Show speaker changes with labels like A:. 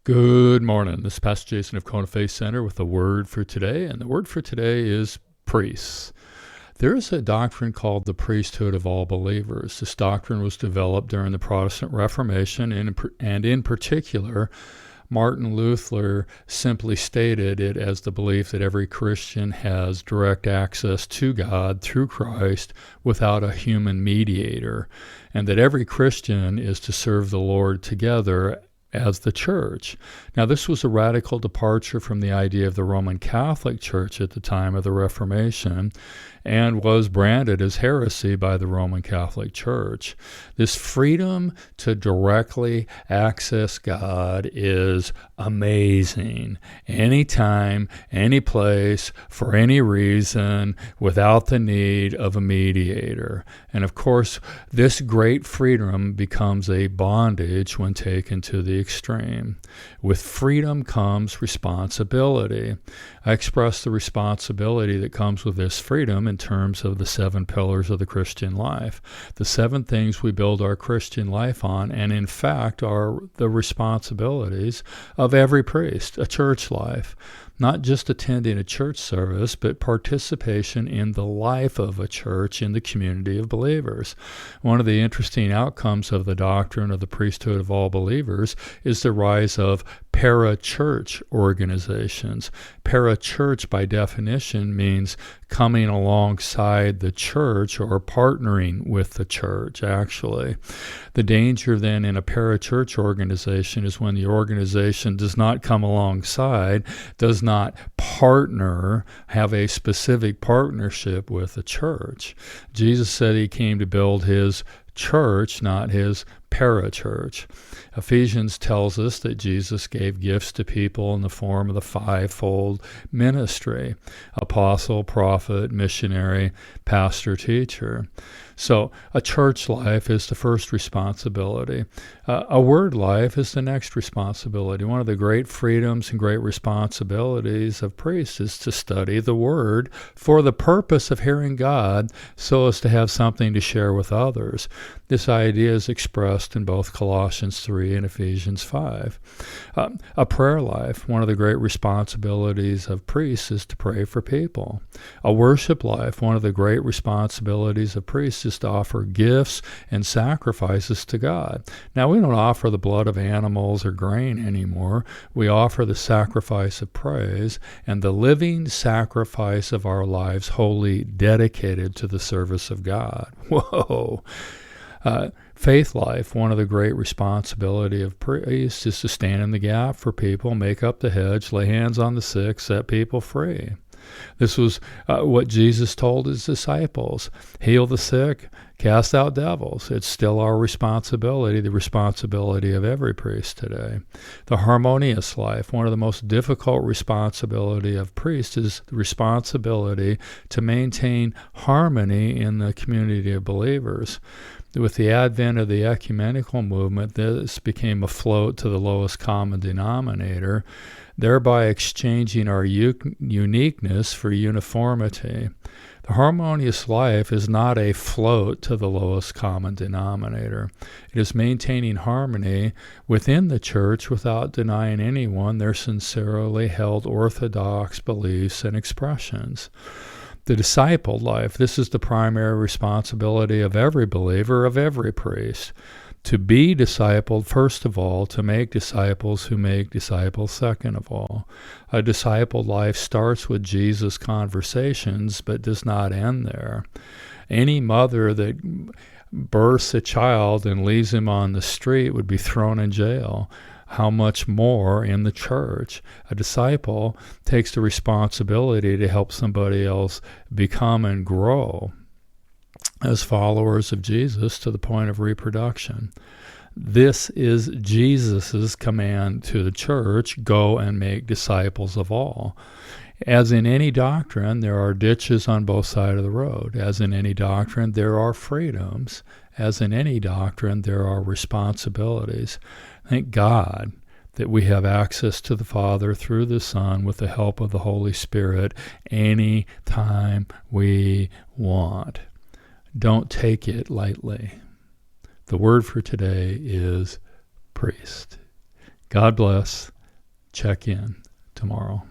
A: Good morning. This is Pastor Jason of Kona Faith Center with the word for today, and the word for today is priests. There is a doctrine called the priesthood of all believers. This doctrine was developed during the Protestant Reformation, and in particular, Martin Luther simply stated it as the belief that every Christian has direct access to God through Christ without a human mediator, and that every Christian is to serve the Lord together as the church. Now, this was a radical departure from the idea of the Roman Catholic Church at the time of the Reformation and was branded as heresy by the Roman Catholic Church. This freedom to directly access God is amazing. Anytime, any place, for any reason, without the need of a mediator. And of course, this great freedom becomes a bondage when taken to the extreme. With freedom comes responsibility. I express the responsibility that comes with this freedom in terms of the 7 pillars of the Christian life. The 7 things we build our Christian life on, and in fact are the responsibilities of every priest, a church life. Not just attending a church service, but participation in the life of a church in the community of believers. One of the interesting outcomes of the doctrine of the priesthood of all believers is the rise of parachurch organizations. Parachurch, by definition, means coming alongside the church or partnering with the church, actually. The danger then in a parachurch organization is when the organization does not come alongside, does not partner, have a specific partnership with the church. Jesus said he came to build his church, not his parachurch. Ephesians tells us that Jesus gave gifts to people in the form of the 5-fold ministry: apostle, prophet, missionary, pastor, teacher. So a church life is the first responsibility. A word life is the next responsibility. One of the great freedoms and great responsibilities of priests is to study the word for the purpose of hearing God so as to have something to share with others. This idea is expressed in both Colossians 3 and Ephesians 5. A prayer life, one of the great responsibilities of priests is to pray for people. A worship life, one of the great responsibilities of priests is to offer gifts and sacrifices to God. Now, we don't offer the blood of animals or grain anymore. We offer the sacrifice of praise and the living sacrifice of our lives wholly dedicated to the service of God. Whoa! Faith life, one of the great responsibility of priests is to stand in the gap for people, make up the hedge, lay hands on the sick, set people free. This was what Jesus told his disciples: heal the sick, cast out devils. It's still our responsibility, the responsibility of every priest today. The harmonious life, one of the most difficult responsibility of priests is the responsibility to maintain harmony in the community of believers. With the advent of the ecumenical movement, this became a float to the lowest common denominator, thereby exchanging our uniqueness for uniformity. The harmonious life is not a float to the lowest common denominator. It is maintaining harmony within the church without denying anyone their sincerely held orthodox beliefs and expressions. The discipled life, this is the primary responsibility of every believer, of every priest. To be discipled, first of all, to make disciples who make disciples, second of all. A discipled life starts with Jesus' conversations, but does not end there. Any mother that births a child and leaves him on the street would be thrown in jail. How much more in the church? A disciple takes the responsibility to help somebody else become and grow as followers of Jesus to the point of reproduction. This is Jesus' command to the church: go and make disciples of all. As in any doctrine, there are ditches on both sides of the road. As in any doctrine, there are freedoms. As in any doctrine, there are responsibilities. Thank God that we have access to the Father through the Son with the help of the Holy Spirit any time we want. Don't take it lightly. The word for today is priest. God bless. check in tomorrow.